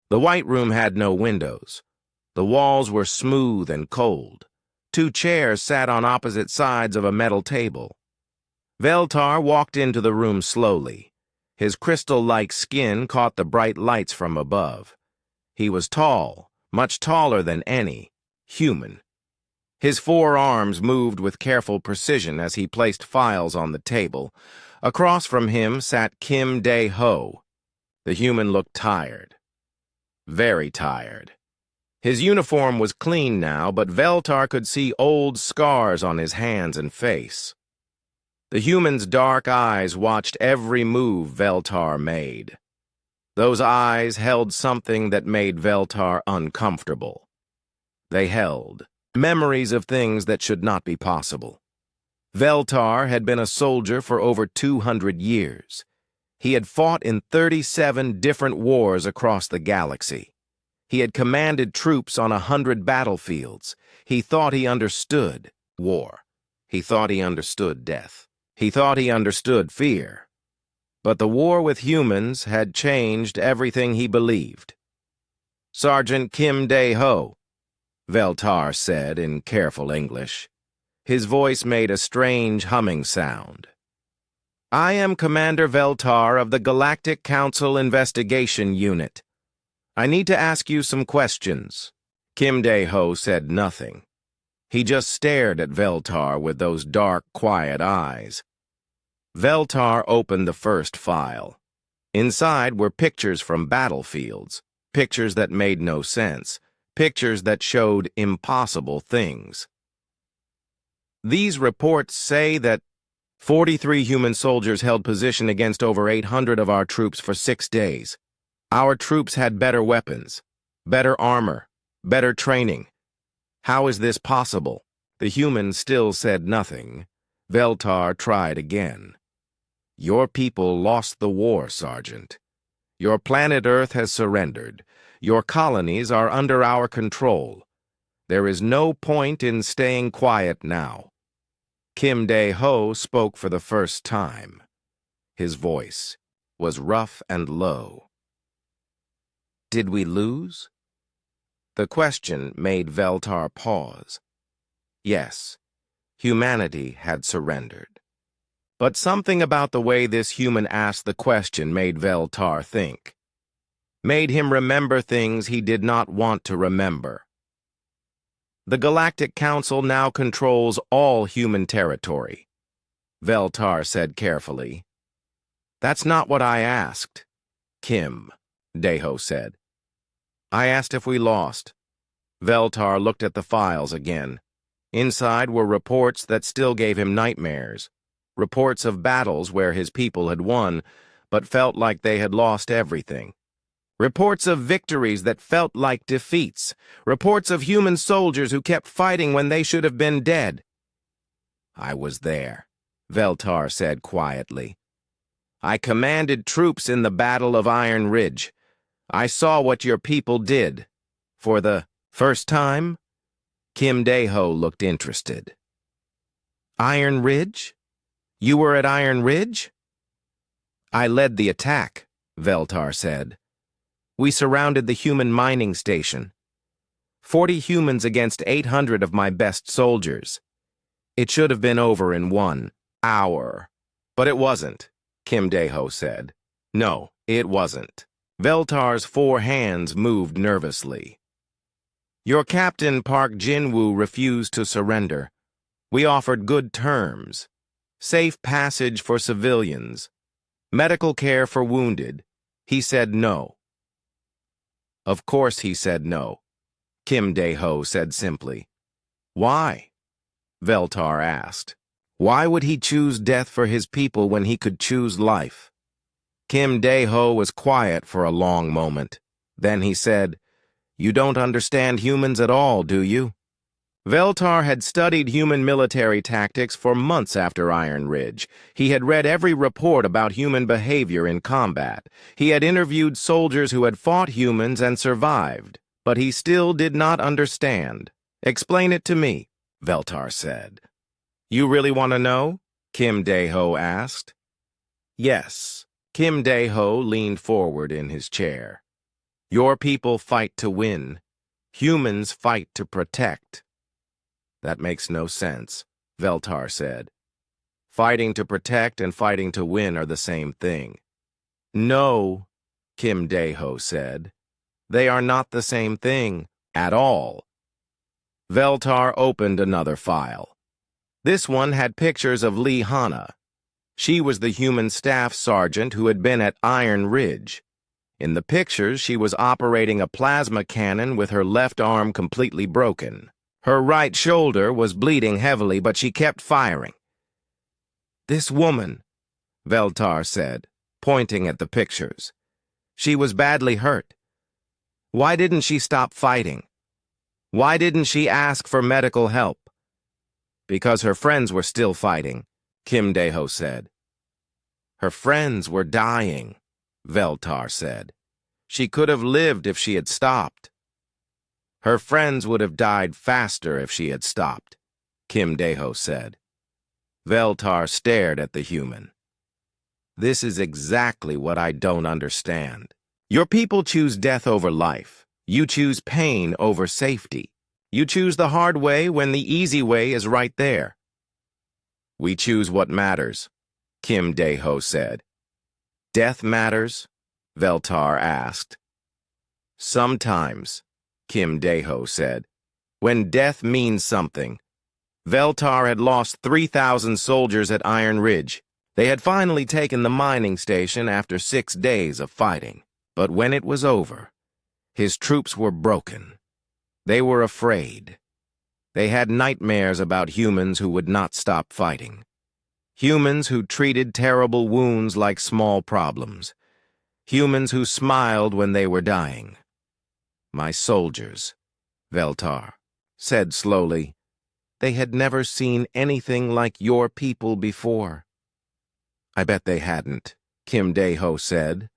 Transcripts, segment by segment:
The White Room had no windows. The walls were smooth and cold. 2 chairs sat on opposite sides of a metal table. Veltar walked into the room slowly. His crystal-like skin caught the bright lights from above. He was tall, much taller than any, human. His 4 arms moved with careful precision as he placed files on the table. Across from him sat Kim Dae-ho. The human looked tired. Very tired. His uniform was clean now, but Veltar could see old scars on his hands and face. The human's dark eyes watched every move Veltar made. Those eyes held something that made Veltar uncomfortable. They held memories of things that should not be possible. Veltar had been a soldier for over 200 years. He had fought in 37 different wars across the galaxy. He had commanded troops on 100 battlefields. He thought he understood war. He thought he understood death. He thought he understood fear. But the war with humans had changed everything he believed. "Sergeant Kim Dae-ho," Veltar said in careful English. His voice made a strange humming sound. "I am Commander Veltar of the Galactic Council Investigation Unit. I need to ask you some questions." Kim Dae-ho said nothing. He just stared at Veltar with those dark, quiet eyes. Veltar opened the first file. Inside were pictures from battlefields, pictures that made no sense, pictures that showed impossible things. "These reports say that 43 human soldiers held position against over 800 of our troops for 6 days. Our troops had better weapons, better armor, better training. How is this possible?" The human still said nothing. Veltar tried again. "Your people lost the war, Sergeant. Your planet Earth has surrendered. Your colonies are under our control. There is no point in staying quiet now." Kim Dae-ho spoke for the first time. His voice was rough and low. "Did we lose?" The question made Veltar pause. Yes, humanity had surrendered. But something about the way this human asked the question made Veltar think. Made him remember things he did not want to remember. "The Galactic Council now controls all human territory," Veltar said carefully. "That's not what I asked," Kim Dae-ho said. "I asked if we lost." Veltar looked at the files again. Inside were reports that still gave him nightmares. Reports of battles where his people had won, but felt like they had lost everything. Reports of victories that felt like defeats. Reports of human soldiers who kept fighting when they should have been dead. "I was there," Veltar said quietly. "I commanded troops in the Battle of Iron Ridge. I saw what your people did. For the first time?" Kim Dae-ho looked interested. "Iron Ridge? You were at Iron Ridge?" "I led the attack," Veltar said. "We surrounded the human mining station. 40 humans against 800 of my best soldiers. It should have been over in 1 hour. But it wasn't," Kim Dae-ho said. "No, it wasn't." Veltar's 4 hands moved nervously. "Your captain, Park Jin-woo, refused to surrender. We offered good terms. Safe passage for civilians. Medical care for wounded. He said no." "Of course he said no," Kim Dae-ho said simply. "Why?" Veltar asked. "Why would he choose death for his people when he could choose life?" Kim Dae-ho was quiet for a long moment. Then he said, "You don't understand humans at all, do you?" Veltar had studied human military tactics for months after Iron Ridge. He had read every report about human behavior in combat. He had interviewed soldiers who had fought humans and survived, but he still did not understand. "Explain it to me," Veltar said. "You really want to know?" Kim Dae-ho asked. "Yes." Kim Dae-ho leaned forward in his chair. Your people fight to win. Humans fight to protect. That makes no sense, Veltar said. Fighting to protect and fighting to win are the same thing. No, Kim Dae-ho said. They are not the same thing at all. Veltar opened another file. This one had pictures of Lee Hana. She was the human staff sergeant who had been at Iron Ridge. In the pictures, she was operating a plasma cannon with her left arm completely broken. Her right shoulder was bleeding heavily, but she kept firing. This woman, Veltar said, pointing at the pictures. She was badly hurt. Why didn't she stop fighting? Why didn't she ask for medical help? Because her friends were still fighting, Kim Dae-ho said. Her friends were dying, Veltar said. She could have lived if she had stopped. Her friends would have died faster if she had stopped, Kim Dae-ho said. Veltar stared at the human. This is exactly what I don't understand. Your people choose death over life. You choose pain over safety. You choose the hard way when the easy way is right there. We choose what matters, Kim Dae-ho said. Death matters? Veltar asked. Sometimes, Kim Dae-ho said. When death means something. Veltar had lost 3,000 soldiers at Iron Ridge. They had finally taken the mining station after 6 days of fighting. But when it was over, his troops were broken. They were afraid. They had nightmares about humans who would not stop fighting. Humans who treated terrible wounds like small problems. Humans who smiled when they were dying. My soldiers, Veltar said slowly. They had never seen anything like your people before. I bet they hadn't, Kim Dae-ho said.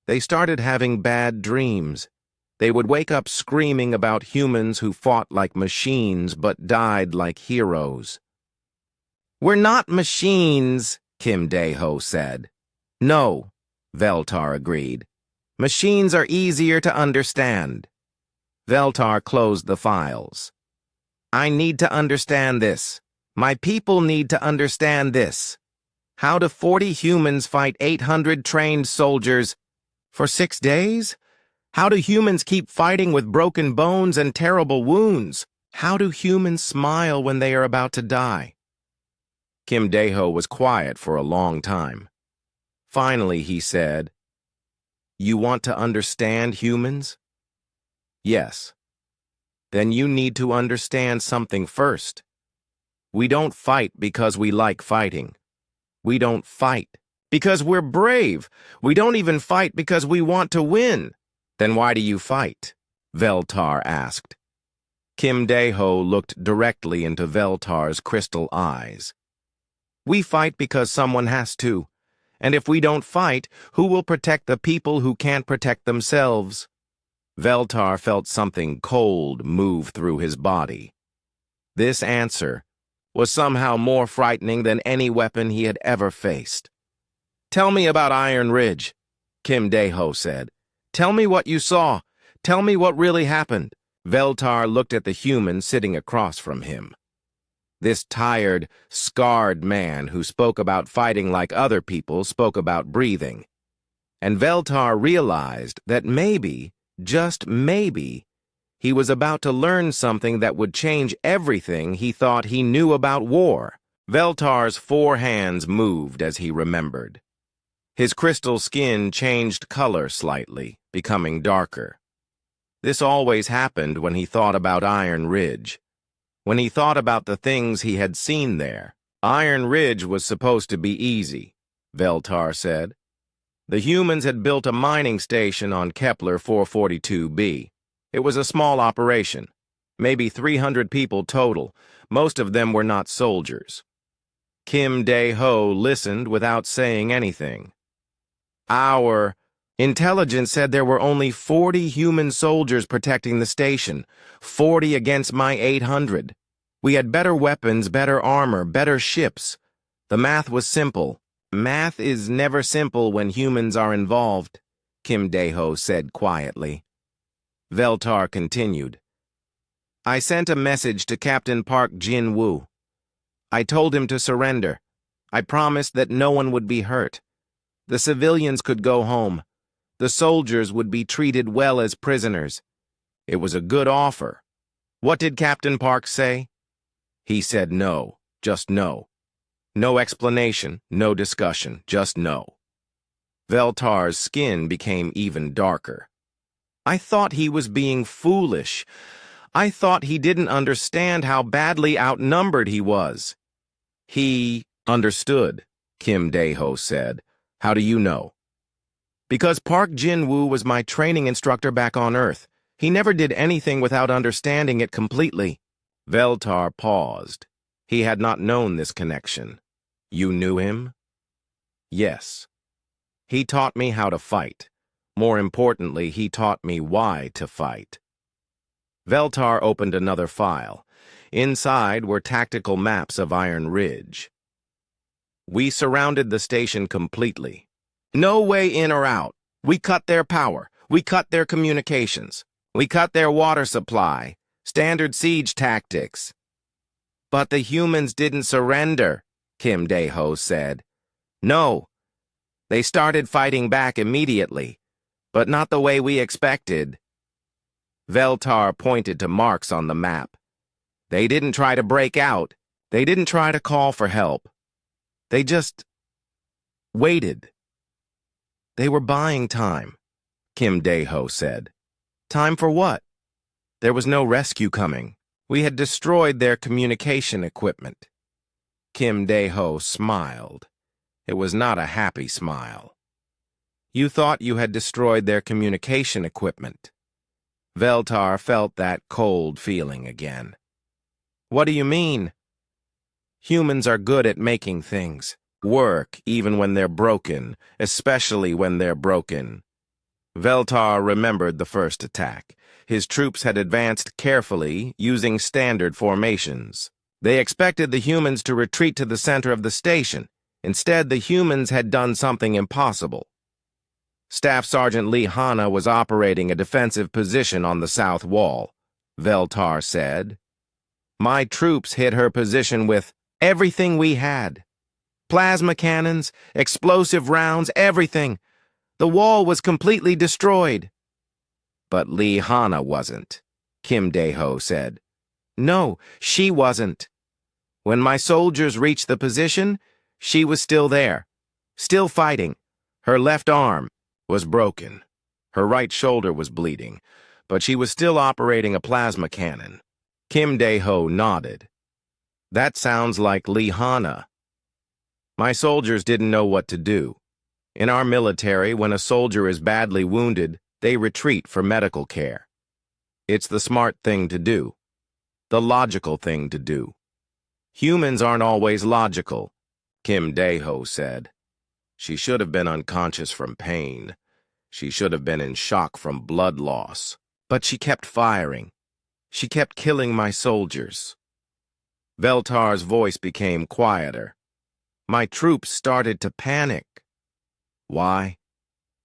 They started having bad dreams. They would wake up screaming about humans who fought like machines but died like heroes. We're not machines, Kim Dae-ho said. No, Veltar agreed. Machines are easier to understand. Veltar closed the files. I need to understand this. My people need to understand this. How do 40 humans fight 800 trained soldiers for 6 days? How do humans keep fighting with broken bones and terrible wounds? How do humans smile when they are about to die? Kim Dae-ho was quiet for a long time. Finally, he said, You want to understand humans? Yes. Then you need to understand something first. We don't fight because we like fighting. We don't fight because we're brave. We don't even fight because we want to win. Then why do you fight? Veltar asked. Kim Dae-ho looked directly into Veltar's crystal eyes. We fight because someone has to. And if we don't fight, who will protect the people who can't protect themselves? Veltar felt something cold move through his body. This answer was somehow more frightening than any weapon he had ever faced. Tell me about Iron Ridge, Kim Dae-ho said. Tell me what you saw. Tell me what really happened. Veltar looked at the human sitting across from him. This tired, scarred man who spoke about fighting like other people spoke about breathing. And Veltar realized that maybe, just maybe, he was about to learn something that would change everything he thought he knew about war. Veltar's 4 hands moved as he remembered. His crystal skin changed color slightly, becoming darker. This always happened when he thought about Iron Ridge. When he thought about the things he had seen there. Iron Ridge was supposed to be easy, Veltar said. The humans had built a mining station on Kepler 442b. It was a small operation, maybe 300 people total. Most of them were not soldiers. Kim Dae-ho listened without saying anything. Our intelligence said there were only 40 human soldiers protecting the station, 40 against my 800. We had better weapons, better armor, better ships. The math was simple. Math is never simple when humans are involved, Kim Dae-ho said quietly. Veltar continued. I sent a message to Captain Park Jin-woo. I told him to surrender. I promised that no one would be hurt. The civilians could go home. The soldiers would be treated well as prisoners. It was a good offer. What did Captain Park say? He said no, just no. No explanation, no discussion, just no. Veltar's skin became even darker. I thought he was being foolish. I thought he didn't understand how badly outnumbered he was. He understood, Kim Dae-ho said. How do you know? Because Park Jin-woo was my training instructor back on Earth. He never did anything without understanding it completely. Veltar paused. He had not known this connection. You knew him? Yes. He taught me how to fight. More importantly, he taught me why to fight. Veltar opened another file. Inside were tactical maps of Iron Ridge. We surrounded the station completely. No way in or out. We cut their power. We cut their communications. We cut their water supply. Standard siege tactics. But the humans didn't surrender, Kim Dae-ho said. No. They started fighting back immediately, but not the way we expected. Veltar pointed to marks on the map. They didn't try to break out. They didn't try to call for help. They just waited. They were buying time, Kim Dae-ho said. Time for what? There was no rescue coming. We had destroyed their communication equipment. Kim Dae-ho smiled. It was not a happy smile. You thought you had destroyed their communication equipment. Veltar felt that cold feeling again. What do you mean? Humans are good at making things work even when they're broken, especially when they're broken. Veltar remembered the first attack. His troops had advanced carefully, using standard formations. They expected the humans to retreat to the center of the station. Instead, the humans had done something impossible. Staff Sergeant Lee Hanna was operating a defensive position on the south wall, Veltar said. My troops hit her position with everything we had. Plasma cannons, explosive rounds, everything. The wall was completely destroyed. But Lee Hanna wasn't, Kim Dae-ho said. No, she wasn't. When my soldiers reached the position, she was still there, still fighting. Her left arm was broken. Her right shoulder was bleeding, but she was still operating a plasma cannon. Kim Dae-ho nodded. That sounds like Lee Hanna. My soldiers didn't know what to do. In our military, when a soldier is badly wounded, they retreat for medical care. It's the smart thing to do, the logical thing to do. Humans aren't always logical, Kim Dae-ho said. She should have been unconscious from pain. She should have been in shock from blood loss. But she kept firing. She kept killing my soldiers. Veltar's voice became quieter. My troops started to panic. Why?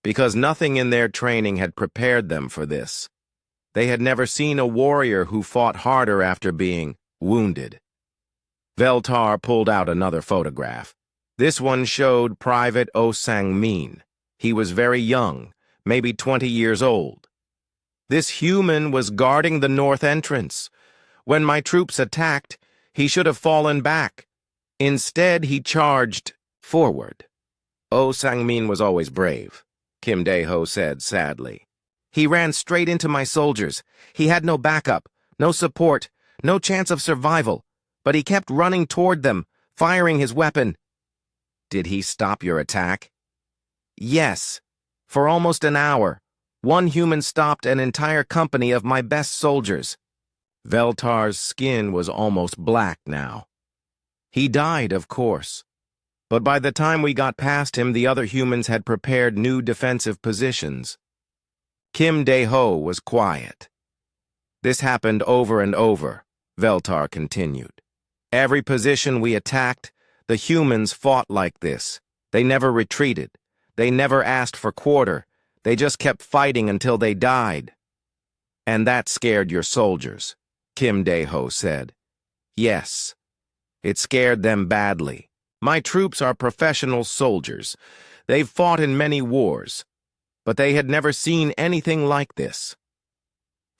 Because nothing in their training had prepared them for this. They had never seen a warrior who fought harder after being wounded. Veltar pulled out another photograph. This one showed Private Oh Sang-min. He was very young, maybe 20 years old. This human was guarding the north entrance. When my troops attacked, he should have fallen back. Instead, he charged forward. Oh Sang-min was always brave, Kim Dae-ho said sadly. He ran straight into my soldiers. He had no backup, no support, no chance of survival, but he kept running toward them, firing his weapon. Did he stop your attack? Yes. For almost an hour, one human stopped an entire company of my best soldiers. Veltar's skin was almost black now. He died, of course. But by the time we got past him, the other humans had prepared new defensive positions. Kim Dae-ho was quiet. This happened over and over, Veltar continued. Every position we attacked, the humans fought like this. They never retreated. They never asked for quarter. They just kept fighting until they died. And that scared your soldiers, Kim Dae-ho said. Yes, it scared them badly. My troops are professional soldiers. They've fought in many wars, but they had never seen anything like this.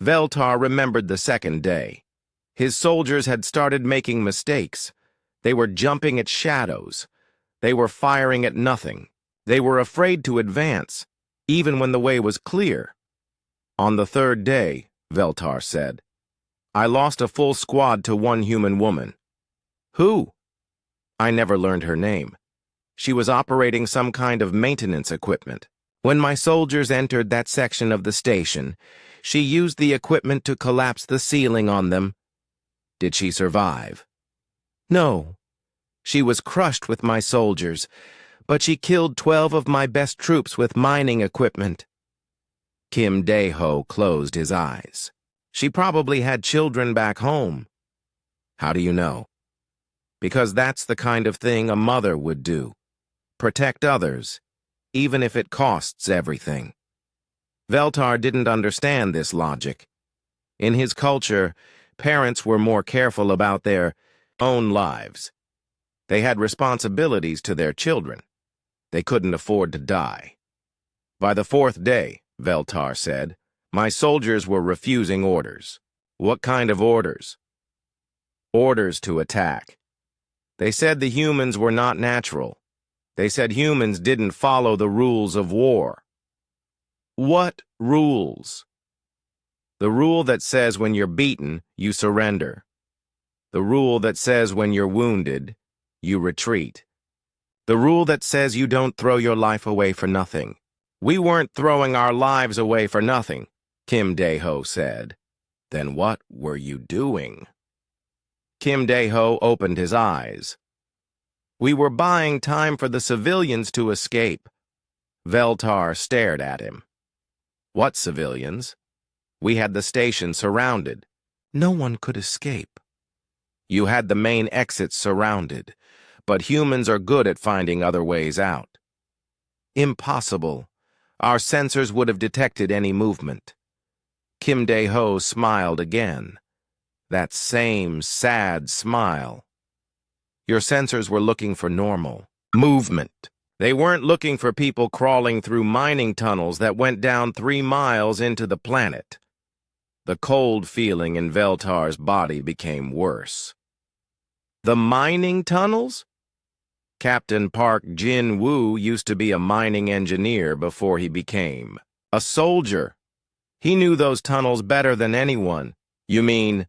Veltar remembered the second day. His soldiers had started making mistakes. They were jumping at shadows. They were firing at nothing. They were afraid to advance, even when the way was clear. On the third day, Veltar said, I lost a full squad to one human woman. Who? I never learned her name. She was operating some kind of maintenance equipment. When my soldiers entered that section of the station, she used the equipment to collapse the ceiling on them. Did she survive? No. She was crushed with my soldiers, but she killed 12 of my best troops with mining equipment. Kim Dae-ho closed his eyes. She probably had children back home. How do you know? Because that's the kind of thing a mother would do. Protect others, even if it costs everything. Veltar didn't understand this logic. In his culture, parents were more careful about their own lives. They had responsibilities to their children. They couldn't afford to die. By the fourth day, Veltar said, my soldiers were refusing orders. What kind of orders? Orders to attack. They said the humans were not natural. They said humans didn't follow the rules of war. What rules? The rule that says when you're beaten, you surrender. The rule that says when you're wounded, you retreat. The rule that says you don't throw your life away for nothing. We weren't throwing our lives away for nothing, Kim Dae-ho said. Then what were you doing? Kim Dae-ho opened his eyes. We were buying time for the civilians to escape. Veltar stared at him. What civilians? We had the station surrounded. No one could escape. You had the main exit surrounded, but humans are good at finding other ways out. Impossible. Our sensors would have detected any movement. Kim Dae-ho smiled again. That same sad smile. Your sensors were looking for normal movement. They weren't looking for people crawling through mining tunnels that went down 3 miles into the planet. The cold feeling in Veltar's body became worse. The mining tunnels? Captain Park Jin-woo used to be a mining engineer before he became a soldier. He knew those tunnels better than anyone. You mean,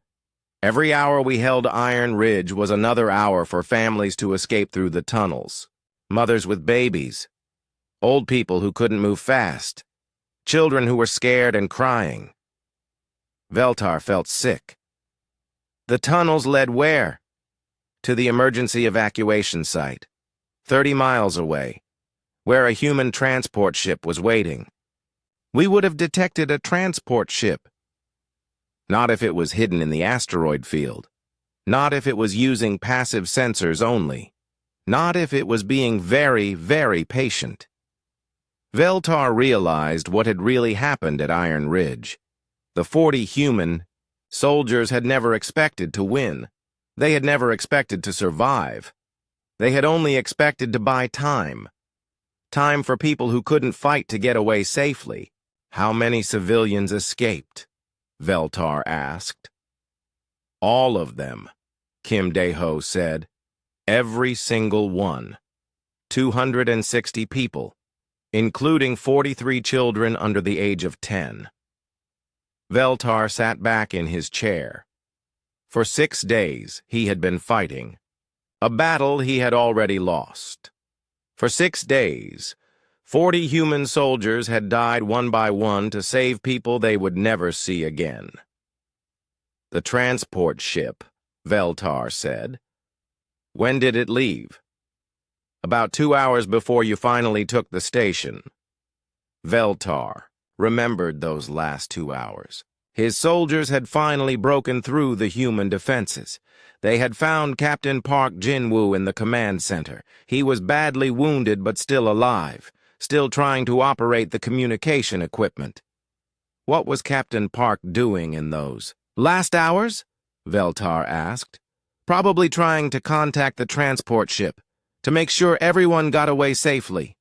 every hour we held Iron Ridge was another hour for families to escape through the tunnels. Mothers with babies, old people who couldn't move fast, children who were scared and crying. Veltar felt sick. The tunnels led where? To the emergency evacuation site, 30 miles away, where a human transport ship was waiting. We would have detected a transport ship. Not if it was hidden in the asteroid field. Not if it was using passive sensors only. Not if it was being very, very patient. Veltar realized what had really happened at Iron Ridge. The 40 human soldiers had never expected to win. They had never expected to survive. They had only expected to buy time. Time for people who couldn't fight to get away safely. How many civilians escaped? Veltar asked. All of them, Kim Dae-ho said. Every single one. 260 people, including 43 children under the age of 10. Veltar sat back in his chair. For 6 days, he had been fighting. A battle he had already lost. For 6 days, 40 human soldiers had died one by one to save people they would never see again. The transport ship, Veltar said. When did it leave? About 2 hours before you finally took the station. Veltar remembered those last 2 hours. His soldiers had finally broken through the human defenses. They had found Captain Park Jin-woo in the command center. He was badly wounded but still alive, still trying to operate the communication equipment. What was Captain Park doing in those last hours? Veltar asked. Probably trying to contact the transport ship to make sure everyone got away safely.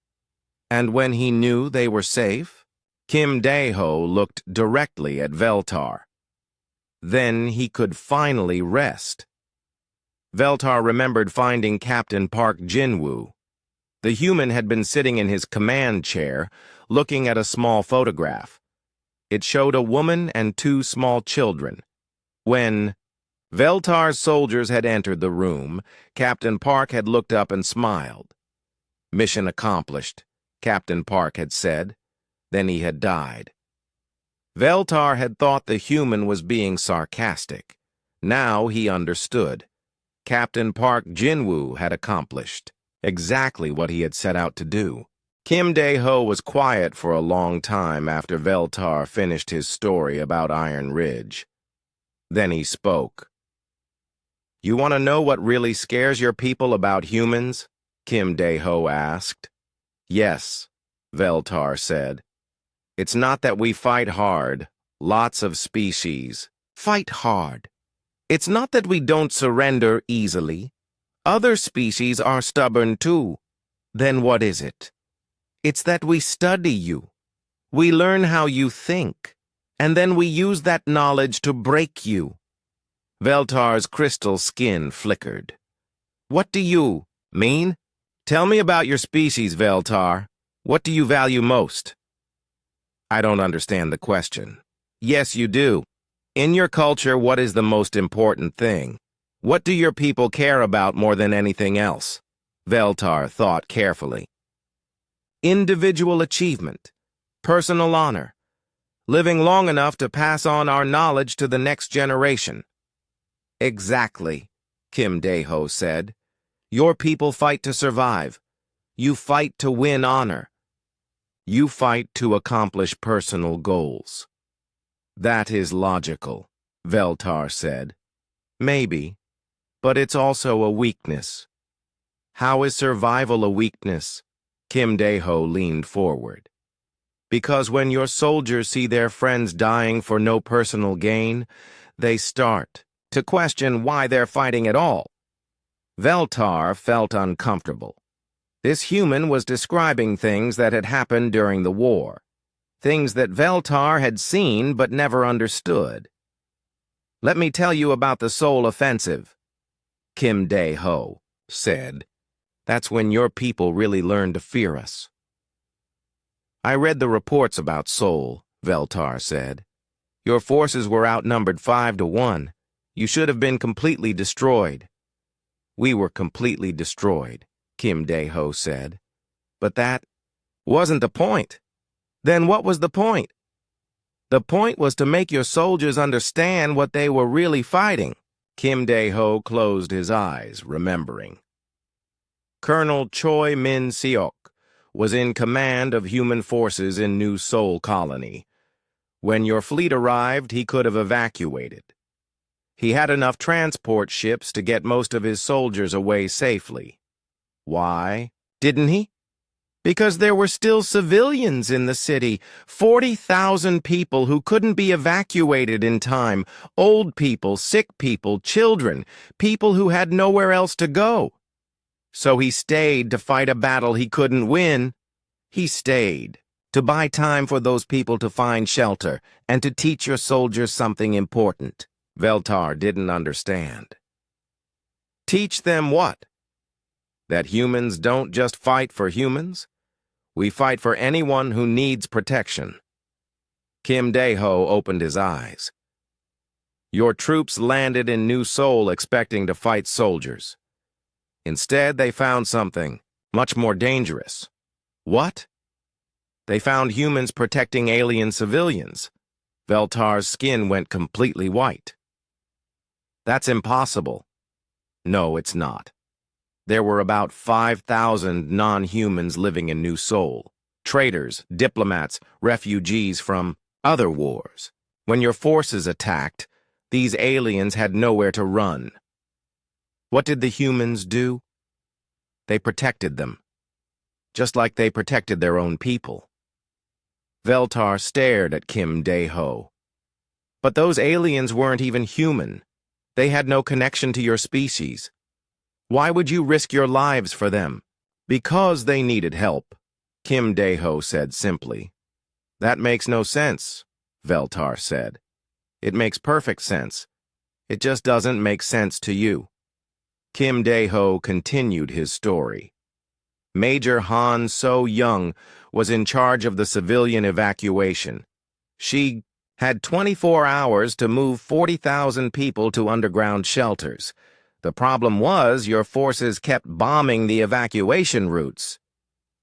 And when he knew they were safe? Kim Dae-ho looked directly at Veltar. Then he could finally rest. Veltar remembered finding Captain Park Jinwoo. The human had been sitting in his command chair, looking at a small photograph. It showed a woman and two small children. When Veltar's soldiers had entered the room, Captain Park had looked up and smiled. Mission accomplished, Captain Park had said. Then he had died. Veltar had thought the human was being sarcastic. Now he understood. Captain Park Jinwoo had accomplished exactly what he had set out to do. Kim Dae-ho was quiet for a long time after Veltar finished his story about Iron Ridge. Then he spoke. "You want to know what really scares your people about humans?" Kim Dae-ho asked. "Yes," Veltar said. "It's not that we fight hard. Lots of species fight hard. It's not that we don't surrender easily. Other species are stubborn too. Then what is it? It's that we study you. We learn how you think, and then we use that knowledge to break you." Veltar's crystal skin flickered. "What do you mean? Tell me about your species, Veltar. What do you value most?" "I don't understand the question." "Yes, you do. In your culture, what is the most important thing? What do your people care about more than anything else?" Veltar thought carefully. "Individual achievement, personal honor, living long enough to pass on our knowledge to the next generation." "Exactly," Kim Dae-ho said. "Your people fight to survive. You fight to win honor. You fight to accomplish personal goals." "That is logical," Veltar said. "Maybe, but it's also a weakness." "How is survival a weakness?" Kim Dae-ho leaned forward. "Because when your soldiers see their friends dying for no personal gain, they start to question why they're fighting at all." Veltar felt uncomfortable. This human was describing things that had happened during the war. Things that Veltar had seen but never understood. "Let me tell you about the Seoul Offensive," Kim Dae-ho said. "That's when your people really learned to fear us." "I read the reports about Seoul," Veltar said. "Your forces were outnumbered 5-1. You should have been completely destroyed." "We were completely destroyed," Kim Dae-ho said. "But that wasn't the point." "Then what was the point?" "The point was to make your soldiers understand what they were really fighting." Kim Dae-ho closed his eyes, remembering. Colonel Choi Min-seok was in command of human forces in New Seoul Colony. When your fleet arrived, he could have evacuated. He had enough transport ships to get most of his soldiers away safely. Why didn't he? Because there were still civilians in the city, 40,000 people who couldn't be evacuated in time, old people, sick people, children, people who had nowhere else to go. So he stayed to fight a battle he couldn't win. He stayed to buy time for those people to find shelter and to teach your soldiers something important. Veltar didn't understand. Teach them what? That humans don't just fight for humans. We fight for anyone who needs protection. Kim Dae-ho opened his eyes. Your troops landed in New Seoul expecting to fight soldiers. Instead, they found something much more dangerous. What? They found humans protecting alien civilians. Veltar's skin went completely white. That's impossible. No, it's not. There were about 5,000 non-humans living in New Seoul. Traitors, diplomats, refugees from other wars. When your forces attacked, these aliens had nowhere to run. What did the humans do? They protected them, just like they protected their own people. Veltar stared at Kim Dae-ho. But those aliens weren't even human. They had no connection to your species. Why would you risk your lives for them? Because they needed help, Kim Dae-ho said simply. That makes no sense, Veltar said. It makes perfect sense. It just doesn't make sense to you. Kim Dae-ho continued his story. Major Han So-young was in charge of the civilian evacuation. She had 24 hours to move 40,000 people to underground shelters. The problem was your forces kept bombing the evacuation routes.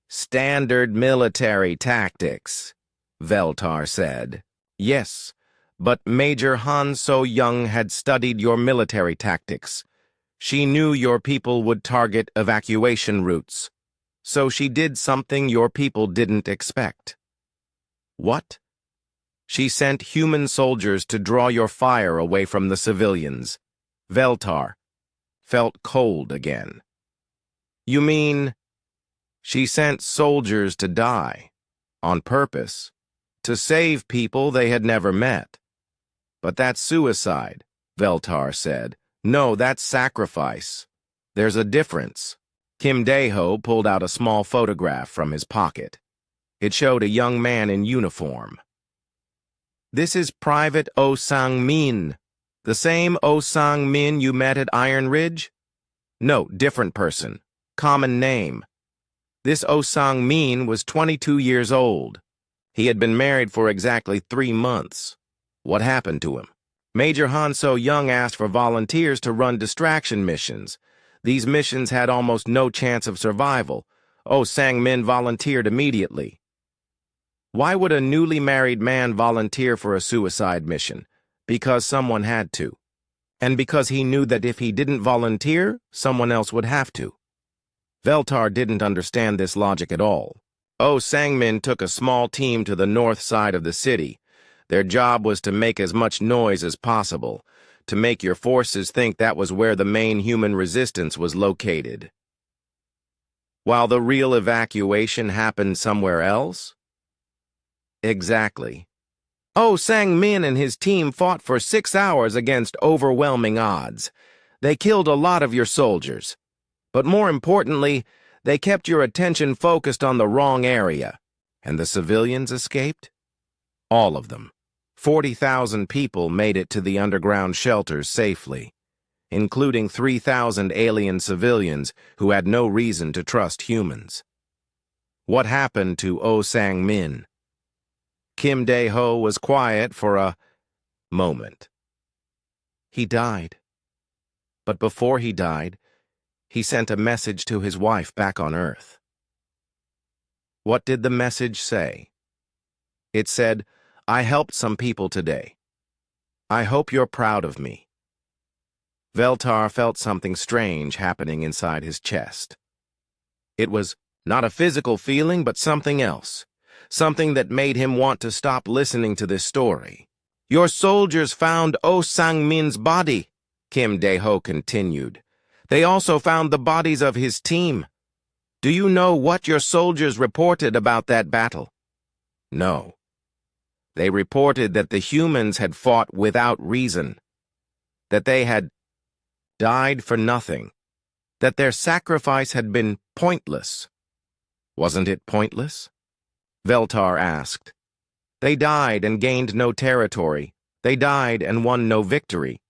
Standard military tactics, Veltar said. Yes, but Major Han So-young had studied your military tactics. She knew your people would target evacuation routes. So she did something your people didn't expect. What? She sent human soldiers to draw your fire away from the civilians. Veltar felt cold again. You mean she sent soldiers to die, on purpose, to save people they had never met? But that's suicide, Veltar said. No, that's sacrifice. There's a difference. Kim Dae-ho pulled out a small photograph from his pocket. It showed a young man in uniform. This is Private Oh Sang-min, the same Oh Sang-min you met at Iron Ridge? No, different person. Common name. This Oh Sang-min was 22 years old. He had been married for exactly 3 months. What happened to him? Major Han So-young asked for volunteers to run distraction missions. These missions had almost no chance of survival. Oh Sang-min volunteered immediately. Why would a newly married man volunteer for a suicide mission? Because someone had to. And because he knew that if he didn't volunteer, someone else would have to. Veltar didn't understand this logic at all. Oh Sang-min took a small team to the north side of the city. Their job was to make as much noise as possible, to make your forces think that was where the main human resistance was located. While the real evacuation happened somewhere else? Exactly. Oh Sang-min and his team fought for 6 hours against overwhelming odds. They killed a lot of your soldiers. But more importantly, they kept your attention focused on the wrong area. And the civilians escaped? All of them. 40,000 people made it to the underground shelters safely, including 3,000 alien civilians who had no reason to trust humans. What happened to Oh Sang-min? Kim Dae-ho was quiet for a moment. He died. But before he died, he sent a message to his wife back on Earth. What did the message say? It said, I helped some people today. I hope you're proud of me. Veltar felt something strange happening inside his chest. It was not a physical feeling, but something else. Something that made him want to stop listening to this story. Your soldiers found Oh Sang-min's body, Kim Dae-ho continued. They also found the bodies of his team. Do you know what your soldiers reported about that battle? No. They reported that the humans had fought without reason, that they had died for nothing, that their sacrifice had been pointless. Wasn't it pointless? Veltar asked. They died and gained no territory. They died and won no victory.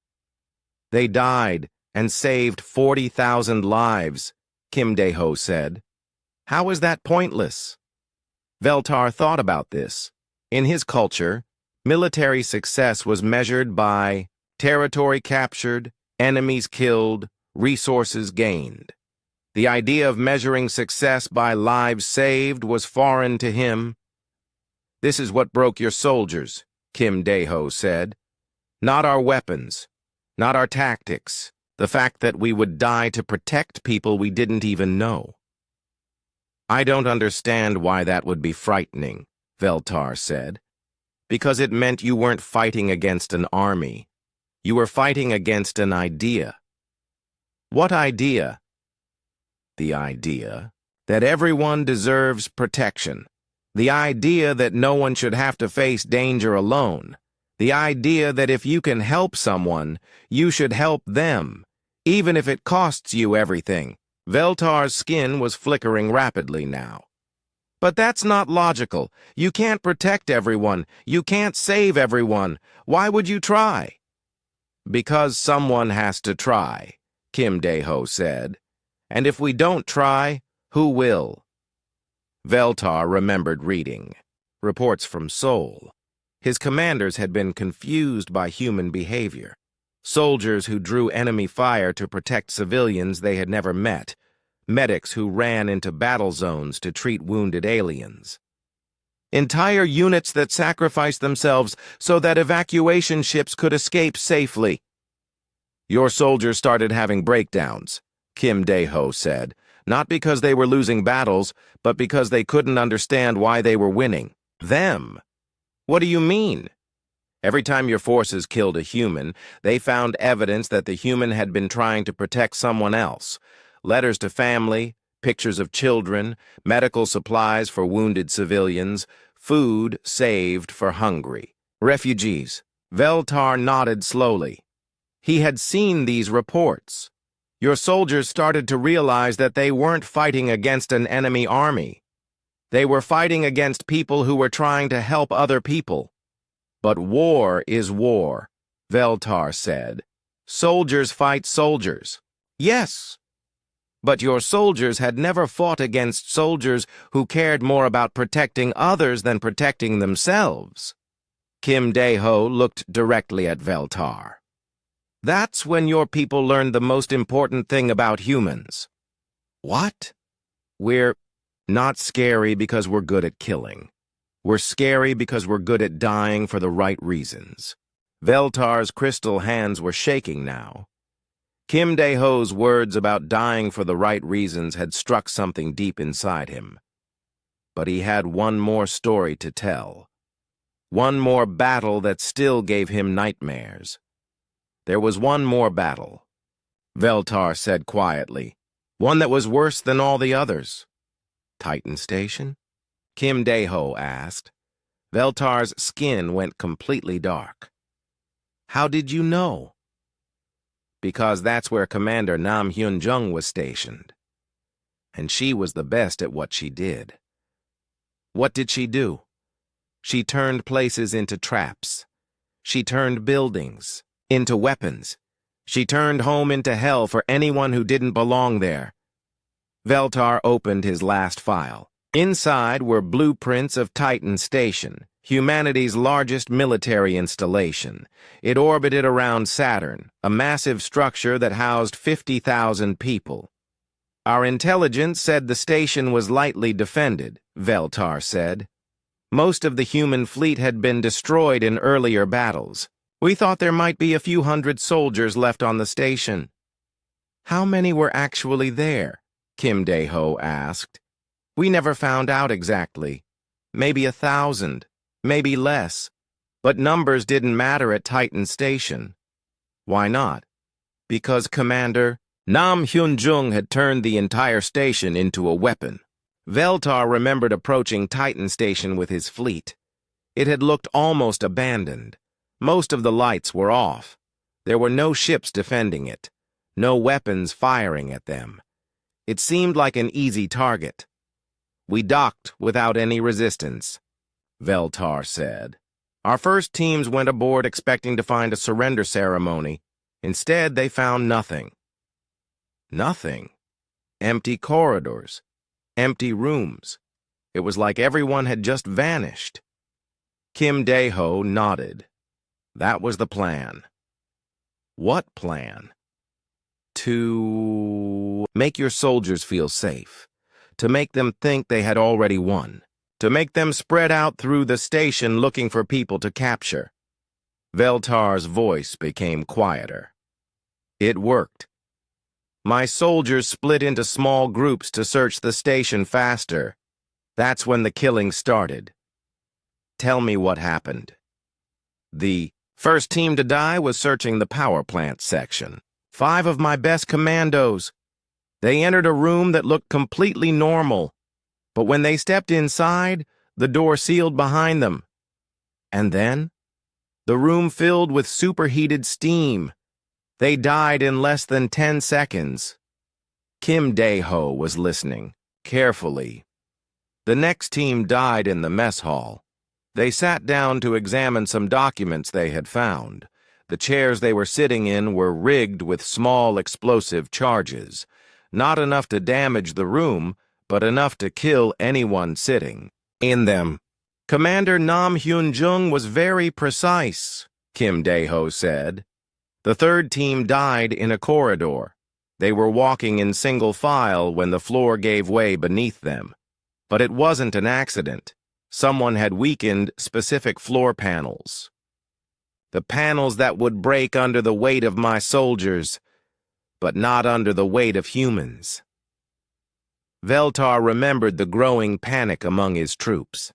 They died and saved 40,000 lives, Kim Dae-ho said. How is that pointless? Veltar thought about this. In his culture, military success was measured by territory captured, enemies killed, resources gained. The idea of measuring success by lives saved was foreign to him. This is what broke your soldiers, Kim Dae-ho said. Not our weapons, not our tactics, the fact that we would die to protect people we didn't even know. I don't understand why that would be frightening, Veltar said. Because it meant you weren't fighting against an army. You were fighting against an idea. What idea? The idea that everyone deserves protection, The idea that no one should have to face danger alone. The idea that if you can help someone, you should help them, even if it costs you everything. Veltar's skin was flickering rapidly now. But that's not logical. You can't protect everyone. You can't save everyone. Why would you try? Because someone has to try, Kim Dae-ho said. And if we don't try, who will? Veltar remembered reading reports from Seoul. His commanders had been confused by human behavior. Soldiers who drew enemy fire to protect civilians they had never met. Medics who ran into battle zones to treat wounded aliens. Entire units that sacrificed themselves so that evacuation ships could escape safely. Your soldiers started having breakdowns, Kim Dae-ho said, not because they were losing battles, but because they couldn't understand why they were winning. Them? What do you mean? Every time your forces killed a human, they found evidence that the human had been trying to protect someone else. Letters to family, pictures of children, medical supplies for wounded civilians, food saved for hungry. Refugees. Veltar nodded slowly. He had seen these reports. Your soldiers started to realize that they weren't fighting against an enemy army. They were fighting against people who were trying to help other people. But war is war, Veltar said. Soldiers fight soldiers. Yes. But your soldiers had never fought against soldiers who cared more about protecting others than protecting themselves. Kim Dae-ho looked directly at Veltar. That's when your people learned the most important thing about humans. What? We're not scary because we're good at killing. We're scary because we're good at dying for the right reasons. Veltar's crystal hands were shaking now. Kim Dae-ho's words about dying for the right reasons had struck something deep inside him. But he had one more story to tell. One more battle that still gave him nightmares. There was one more battle, Veltar said quietly. One that was worse than all the others. Titan Station? Kim Dae-ho asked. Veltar's skin went completely dark. How did you know? Because that's where Commander Nam Hyun-jung was stationed. And she was the best at what she did. What did she do? She turned places into traps. She turned buildings into weapons. She turned home into hell for anyone who didn't belong there. Veltar opened his last file. Inside were blueprints of Titan Station, humanity's largest military installation. It orbited around Saturn, a massive structure that housed 50,000 people. Our intelligence said the station was lightly defended, Veltar said. Most of the human fleet had been destroyed in earlier battles. We thought there might be a few hundred soldiers left on the station. How many were actually there? Kim Dae-ho asked. We never found out exactly. Maybe 1,000, maybe less. But numbers didn't matter at Titan Station. Why not? Because Commander Nam Hyun-jung had turned the entire station into a weapon. Veltar remembered approaching Titan Station with his fleet. It had looked almost abandoned. Most of the lights were off. There were no ships defending it, no weapons firing at them. It seemed like an easy target. We docked without any resistance, Veltar said. Our first teams went aboard expecting to find a surrender ceremony. Instead, they found nothing. Nothing. Empty corridors. Empty rooms. It was like everyone had just vanished. Kim Dae-ho nodded. That was the plan. What plan? To make your soldiers feel safe. To make them think they had already won. To make them spread out through the station looking for people to capture. Veltar's voice became quieter. It worked. My soldiers split into small groups to search the station faster. That's when the killing started. Tell me what happened. The first team to die was searching the power plant section. 5 of my best commandos. They entered a room that looked completely normal. But when they stepped inside, the door sealed behind them. And then, the room filled with superheated steam. They died in less than 10 seconds. Kim Dae-ho was listening, carefully. The next team died in the mess hall. They sat down to examine some documents they had found. The chairs they were sitting in were rigged with small explosive charges. Not enough to damage the room, but enough to kill anyone sitting in them. Commander Nam Hyun-jung was very precise, Kim Dae-ho said. The third team died in a corridor. They were walking in single file when the floor gave way beneath them. But it wasn't an accident. Someone had weakened specific floor panels. The panels that would break under the weight of my soldiers, but not under the weight of humans. Veltar remembered the growing panic among his troops.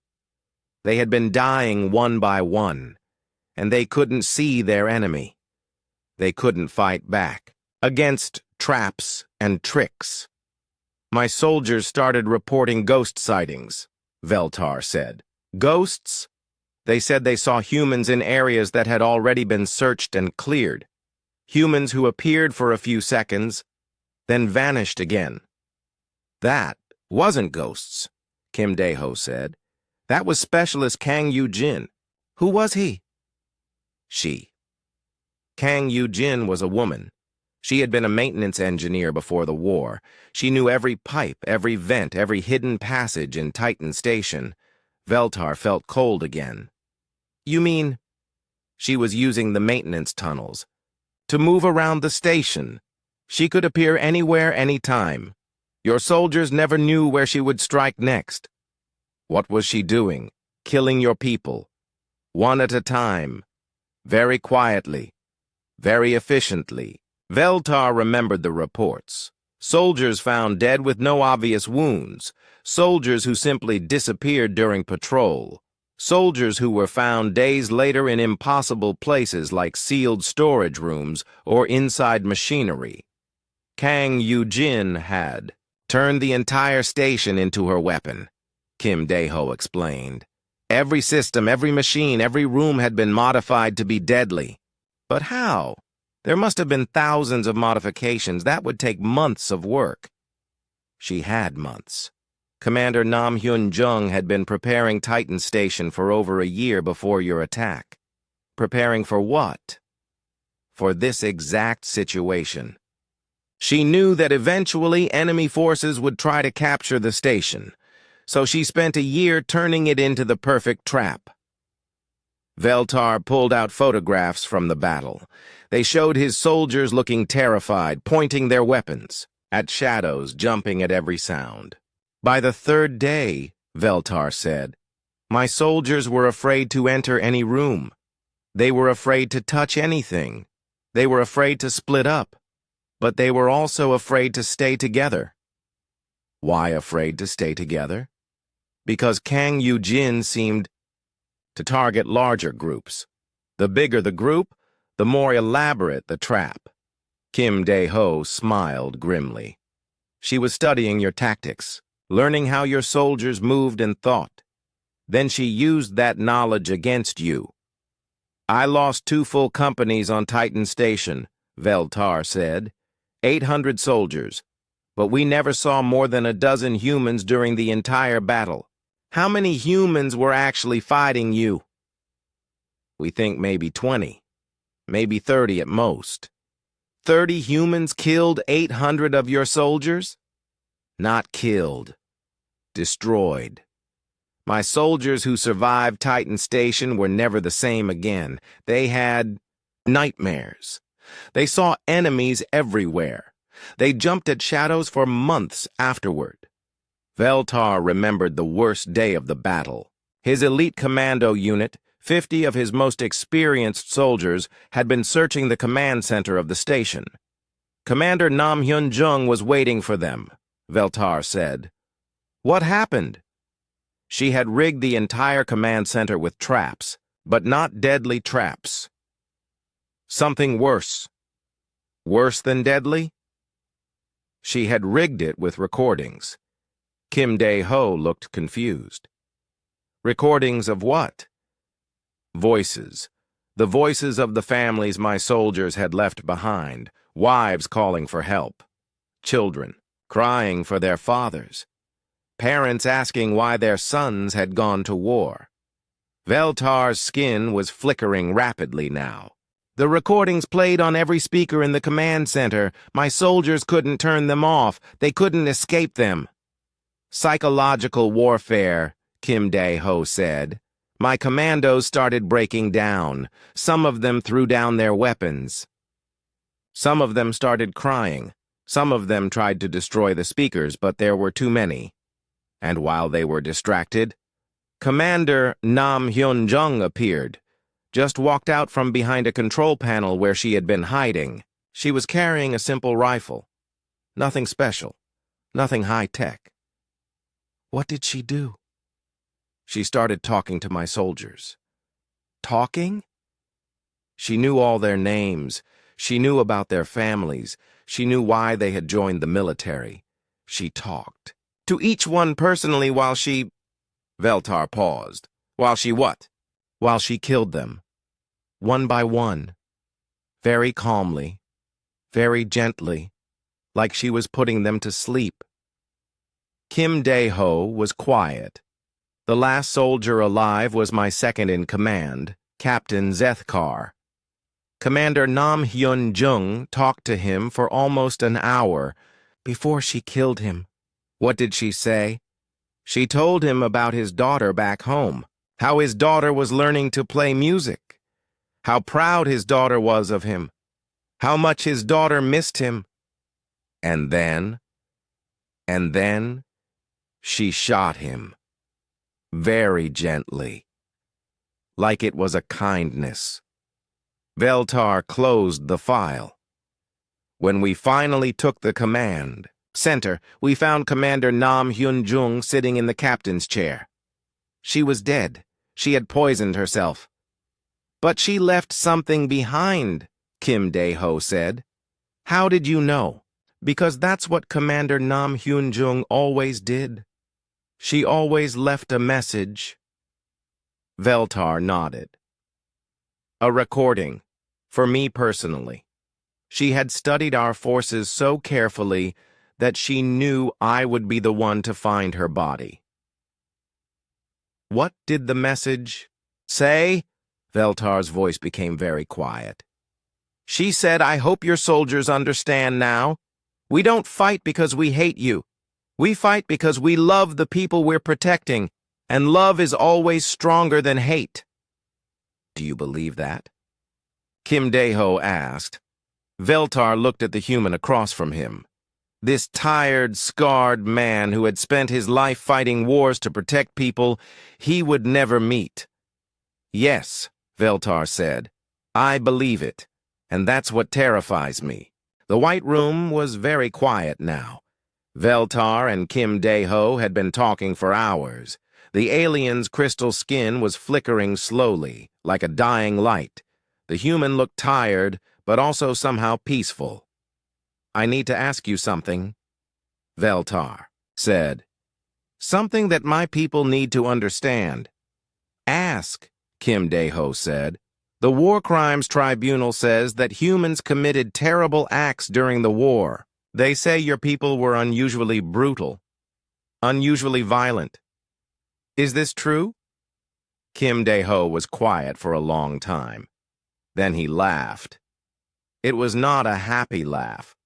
They had been dying one by one, and they couldn't see their enemy. They couldn't fight back against traps and tricks. My soldiers started reporting ghost sightings, Veltar said. Ghosts? They said they saw humans in areas that had already been searched and cleared. Humans who appeared for a few seconds, then vanished again. That wasn't ghosts, Kim Dae-ho said. That was Specialist Kang Yu-jin. Who was he? She. Kang Yu-jin was a woman. She had been a maintenance engineer before the war. She knew every pipe, every vent, every hidden passage in Titan Station. Veltar felt cold again. You mean, she was using the maintenance tunnels to move around the station. She could appear anywhere, anytime. Your soldiers never knew where she would strike next. What was she doing? Killing your people. One at a time. Very quietly. Very efficiently. Veltar remembered the reports. Soldiers found dead with no obvious wounds. Soldiers who simply disappeared during patrol. Soldiers who were found days later in impossible places like sealed storage rooms or inside machinery. Kang Yu-jin had turned the entire station into her weapon, Kim Dae-ho explained. Every system, every machine, every room had been modified to be deadly. But how? There must have been thousands of modifications. That would take months of work. She had months. Commander Nam Hyun-jung had been preparing Titan Station for over a year before your attack. Preparing for what? For this exact situation. She knew that eventually enemy forces would try to capture the station, so she spent a year turning it into the perfect trap. Veltar pulled out photographs from the battle. They showed his soldiers looking terrified, pointing their weapons at shadows, jumping at every sound. By the third day, Veltar said, my soldiers were afraid to enter any room. They were afraid to touch anything. They were afraid to split up. But they were also afraid to stay together. Why afraid to stay together? Because Kang Yu-jin seemed to target larger groups. The bigger the group, the more elaborate the trap. Kim Dae-ho smiled grimly. She was studying your tactics, learning how your soldiers moved and thought. Then she used that knowledge against you. I lost 2 full companies on Titan Station, Veltar said. 800 soldiers, but we never saw more than a dozen humans during the entire battle. How many humans were actually fighting you? We think maybe 20, maybe 30 at most. 30 humans killed 800 of your soldiers? Not killed. Destroyed. My soldiers who survived Titan Station were never the same again. They had nightmares. They saw enemies everywhere. They jumped at shadows for months afterward. Veltar remembered the worst day of the battle. His elite commando unit, 50 of his most experienced soldiers, had been searching the command center of the station. Commander Nam Hyun-jung was waiting for them, Veltar said. What happened? She had rigged the entire command center with traps, but not deadly traps. Something worse. Worse than deadly? She had rigged it with recordings. Kim Dae-ho looked confused. Recordings of what? Voices. The voices of the families my soldiers had left behind, wives calling for help, children crying for their fathers, parents asking why their sons had gone to war. Veltar's skin was flickering rapidly now. The recordings played on every speaker in the command center. My soldiers couldn't turn them off. They couldn't escape them. Psychological warfare, Kim Dae-ho said. My commandos started breaking down. Some of them threw down their weapons. Some of them started crying. Some of them tried to destroy the speakers, but there were too many. And while they were distracted, Commander Nam Hyun-jung appeared, just walked out from behind a control panel where she had been hiding. She was carrying a simple rifle. Nothing special, nothing high-tech. What did she do? She started talking to my soldiers. Talking? She knew all their names. She knew about their families. She knew why they had joined the military. She talked. To each one personally while she... Veltar paused. While she what? While she killed them. One by one. Very calmly. Very gently. Like she was putting them to sleep. Kim Dae-ho was quiet. The last soldier alive was my second in command, Captain Zethkar. Commander Nam Hyun-jung talked to him for almost an hour before she killed him. What did she say? She told him about his daughter back home, how his daughter was learning to play music, how proud his daughter was of him, how much his daughter missed him. And then she shot him. Very gently. Like it was a kindness. Veltar closed the file. When we finally took the command center, we found Commander Nam Hyun-jung sitting in the captain's chair. She was dead. She had poisoned herself. But she left something behind, Kim Dae-ho said. How did you know? Because that's what Commander Nam Hyun-jung always did. She always left a message. Veltar nodded. A recording, for me personally. She had studied our forces so carefully that she knew I would be the one to find her body. What did the message say? Veltar's voice became very quiet. She said, I hope your soldiers understand now. We don't fight because we hate you. We fight because we love the people we're protecting, and love is always stronger than hate. Do you believe that? Kim Dae-ho asked. Veltar looked at the human across from him. This tired, scarred man who had spent his life fighting wars to protect people he would never meet. Yes, Veltar said. I believe it, and that's what terrifies me. The White Room was very quiet now. Veltar and Kim Dae-ho had been talking for hours. The alien's crystal skin was flickering slowly, like a dying light. The human looked tired, but also somehow peaceful. I need to ask you something, Veltar said. Something that my people need to understand. Ask, Kim Dae-ho said. The War Crimes Tribunal says that humans committed terrible acts during the war. They say your people were unusually brutal, unusually violent. Is this true? Kim Dae-ho was quiet for a long time. Then he laughed. It was not a happy laugh.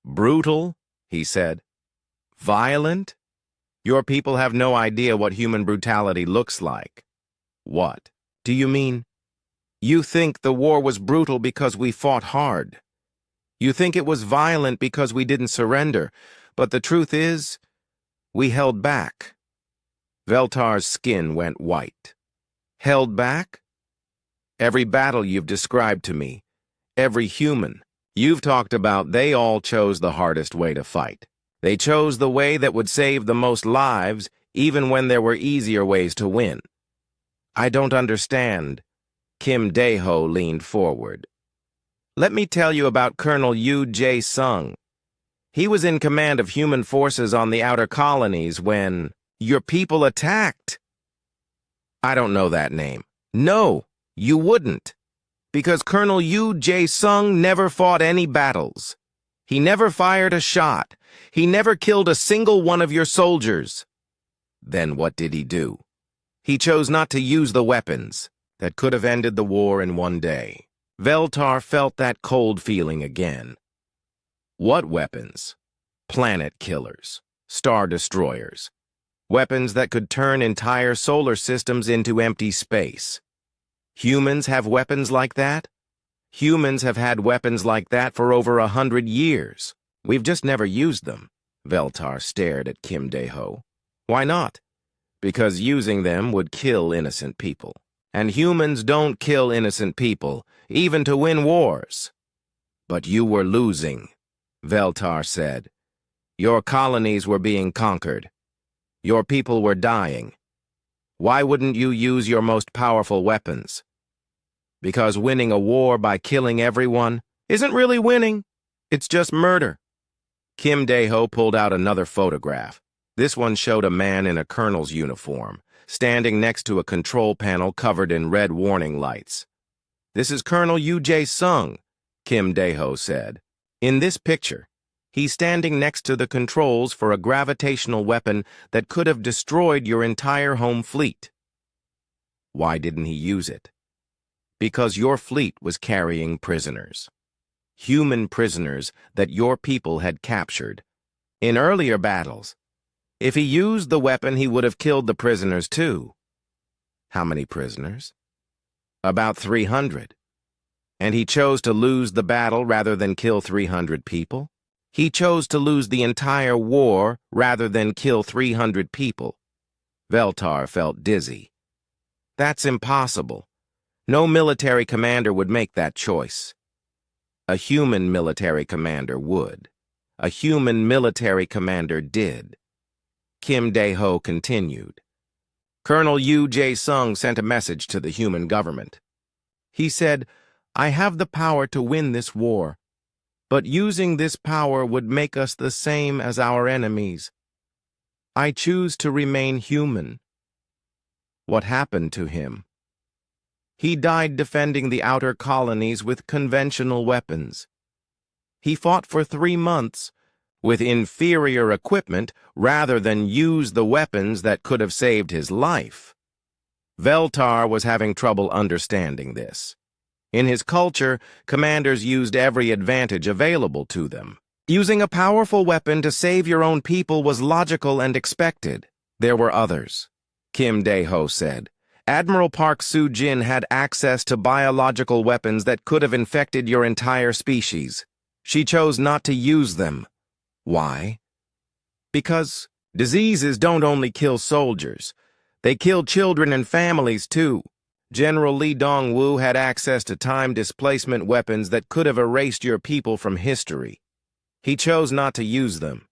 Brutal, he said. Violent? Your people have no idea what human brutality looks like. What? Do you mean? You think the war was brutal because we fought hard. You think it was violent because we didn't surrender, but the truth is, we held back. Veltar's skin went white. Held back? Every battle you've described to me, every human you've talked about, they all chose the hardest way to fight. They chose the way that would save the most lives, even when there were easier ways to win. I don't understand. Kim Dae-ho leaned forward. Let me tell you about Colonel Yu Jae-sung. He was in command of human forces on the outer colonies when your people attacked. I don't know that name. No, you wouldn't. Because Colonel Yu Jae-sung never fought any battles. He never fired a shot. He never killed a single one of your soldiers. Then what did he do? He chose not to use the weapons that could have ended the war in one day. Veltar felt that cold feeling again. What weapons? Planet killers, star destroyers. Weapons that could turn entire solar systems into empty space. Humans have weapons like that? Humans have had weapons like that for over 100 years. We've just never used them. Veltar stared at Kim Dae-ho. Why not? Because using them would kill innocent people. And humans don't kill innocent people, even to win wars. But you were losing, Veltar said. Your colonies were being conquered. Your people were dying. Why wouldn't you use your most powerful weapons? Because winning a war by killing everyone isn't really winning. It's just murder. Kim Dae-ho pulled out another photograph. This one showed a man in a colonel's uniform, standing next to a control panel covered in red warning lights. This is Colonel Yu Jae-sung, Kim Dae-ho said. In this picture, he's standing next to the controls for a gravitational weapon that could have destroyed your entire home fleet. Why didn't he use it? Because your fleet was carrying prisoners. Human prisoners that your people had captured. In earlier battles, if he used the weapon, he would have killed the prisoners too. How many prisoners? About 300. And he chose to lose the battle rather than kill 300 people? He chose to lose the entire war rather than kill 300 people. Veltar felt dizzy. That's impossible. No military commander would make that choice. A human military commander would. A human military commander did. Kim Dae-ho continued. Colonel Yu Jae-sung sent a message to the human government. He said, I have the power to win this war, but using this power would make us the same as our enemies. I choose to remain human. What happened to him? He died defending the outer colonies with conventional weapons. He fought for 3 months with inferior equipment rather than use the weapons that could have saved his life. Veltar was having trouble understanding this. In his culture, commanders used every advantage available to them. Using a powerful weapon to save your own people was logical and expected. There were others. Kim Dae-ho said. Admiral Park Soo-jin had access to biological weapons that could have infected your entire species. She chose not to use them. Why? Because diseases don't only kill soldiers. They kill children and families, too. General Lee Dong-woo had access to time displacement weapons that could have erased your people from history. He chose not to use them.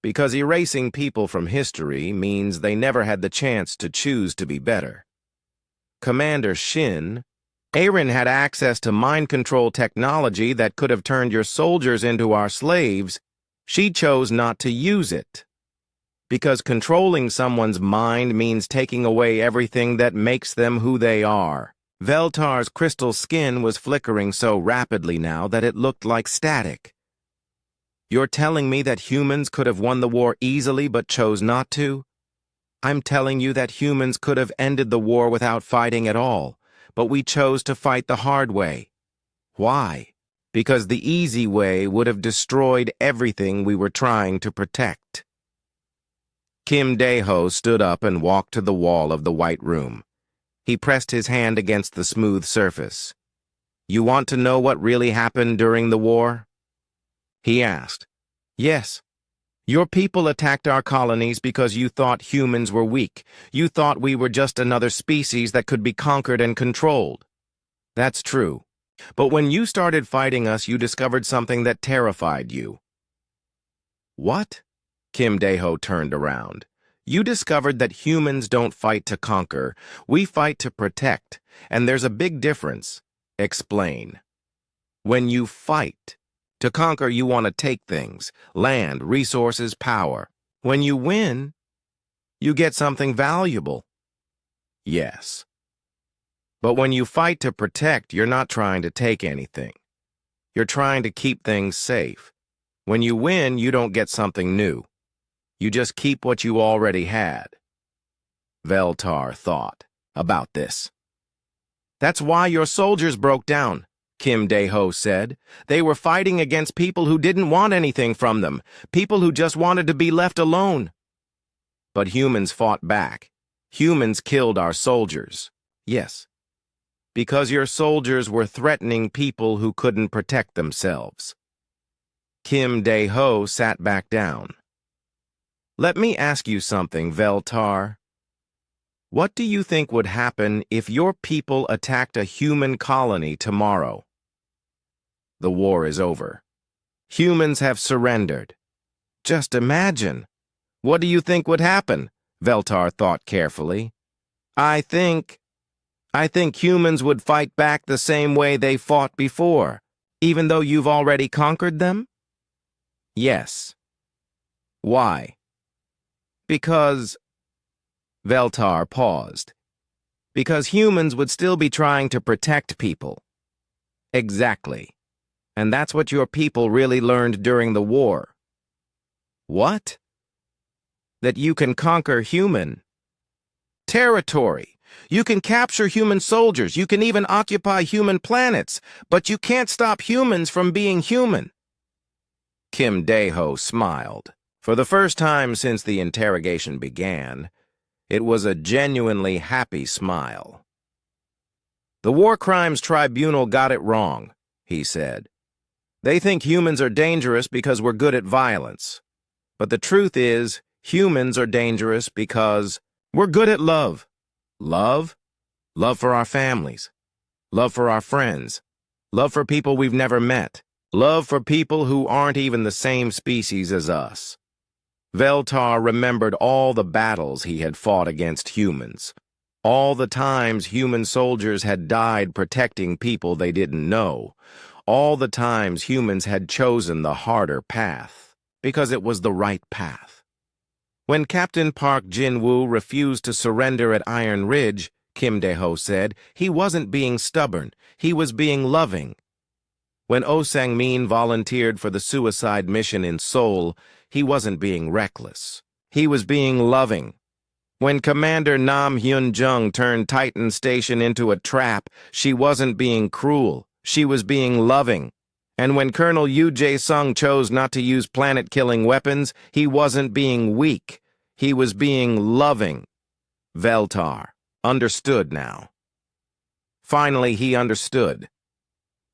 Because erasing people from history means they never had the chance to choose to be better. Commander Shin, Aaron had access to mind control technology that could have turned your soldiers into our slaves. She chose not to use it. Because controlling someone's mind means taking away everything that makes them who they are. Veltar's crystal skin was flickering so rapidly now that it looked like static. You're telling me that humans could have won the war easily but chose not to? I'm telling you that humans could have ended the war without fighting at all, but we chose to fight the hard way. Why? Because the easy way would have destroyed everything we were trying to protect. Kim Dae-ho stood up and walked to the wall of the white room. He pressed his hand against the smooth surface. You want to know what really happened during the war? He asked. Yes. Your people attacked our colonies because you thought humans were weak. You thought we were just another species that could be conquered and controlled. That's true. But when you started fighting us, you discovered something that terrified you. What? Kim Dae-ho turned around. You discovered that humans don't fight to conquer. We fight to protect. And there's a big difference. Explain. When you fight, to conquer, you want to take things, land, resources, power. When you win, you get something valuable. Yes. But when you fight to protect, you're not trying to take anything. You're trying to keep things safe. When you win, you don't get something new. You just keep what you already had. Veltar thought about this. That's why your soldiers broke down, Kim Dae-ho said. They were fighting against people who didn't want anything from them, people who just wanted to be left alone. But humans fought back. Humans killed our soldiers. Yes. Because your soldiers were threatening people who couldn't protect themselves. Kim Dae-ho sat back down. Let me ask you something, Veltar. What do you think would happen if your people attacked a human colony tomorrow? The war is over. Humans have surrendered. Just imagine. What do you think would happen? Veltar thought carefully. I think humans would fight back the same way they fought before, even though you've already conquered them? Yes. Why? Because... Veltar paused. Because humans would still be trying to protect people. Exactly. And that's what your people really learned during the war. What? That you can conquer human territory. You can capture human soldiers. You can even occupy human planets. But you can't stop humans from being human. Kim Dae-ho smiled. For the first time since the interrogation began, it was a genuinely happy smile. The War Crimes Tribunal got it wrong, he said. They think humans are dangerous because we're good at violence. But the truth is, humans are dangerous because we're good at love. Love? Love for our families. Love for our friends. Love for people we've never met. Love for people who aren't even the same species as us. Veltar remembered all the battles he had fought against humans. All the times human soldiers had died protecting people they didn't know. All the times humans had chosen the harder path, because it was the right path. When Captain Park Jin-woo refused to surrender at Iron Ridge, Kim Dae-ho said, he wasn't being stubborn, he was being loving. When Oh Sang-min volunteered for the suicide mission in Seoul, he wasn't being reckless. He was being loving. When Commander Nam Hyun-jung turned Titan Station into a trap, she wasn't being cruel. She was being loving. And when Colonel Yoo Jae-sung chose not to use planet-killing weapons, he wasn't being weak. He was being loving. Veltar understood now. Finally, he understood.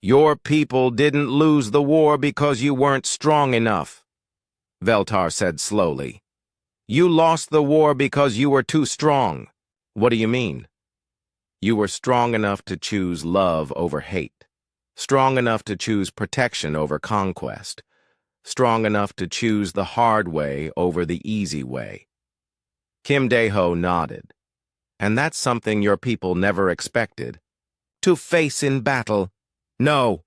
Your people didn't lose the war because you weren't strong enough, Veltar said slowly. You lost the war because you were too strong. What do you mean? You were strong enough to choose love over hate. Strong enough to choose protection over conquest. Strong enough to choose the hard way over the easy way. Kim Dae-ho nodded. And that's something your people never expected. To face in battle. No.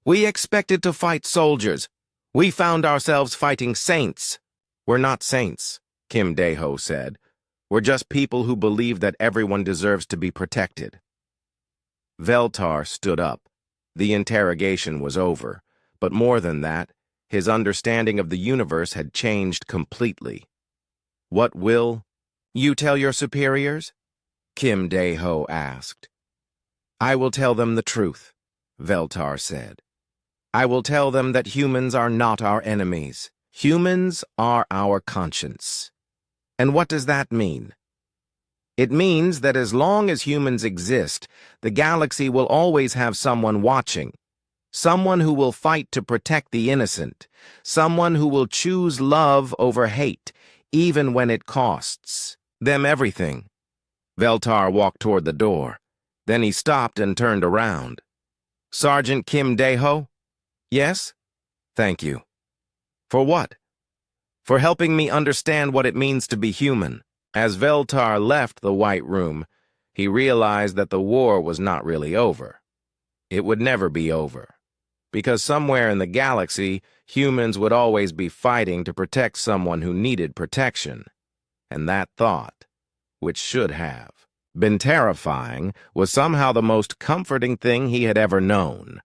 We expected to fight soldiers. We found ourselves fighting saints. We're not saints, Kim Dae-ho said. We're just people who believe that everyone deserves to be protected. Veltar stood up. The interrogation was over, but more than that, his understanding of the universe had changed completely. What will you tell your superiors? Kim Dae-ho asked. I will tell them the truth, Veltar said. I will tell them that humans are not our enemies. Humans are our conscience. And what does that mean? It means that as long as humans exist, the galaxy will always have someone watching. Someone who will fight to protect the innocent. Someone who will choose love over hate, even when it costs them everything. Veltar walked toward the door. Then he stopped and turned around. Sergeant Kim Dae-ho? Yes? Thank you. For what? For helping me understand what it means to be human. As Veltar left the White Room, he realized that the war was not really over. It would never be over. Because somewhere in the galaxy, humans would always be fighting to protect someone who needed protection. And that thought, which should have been terrifying, was somehow the most comforting thing he had ever known.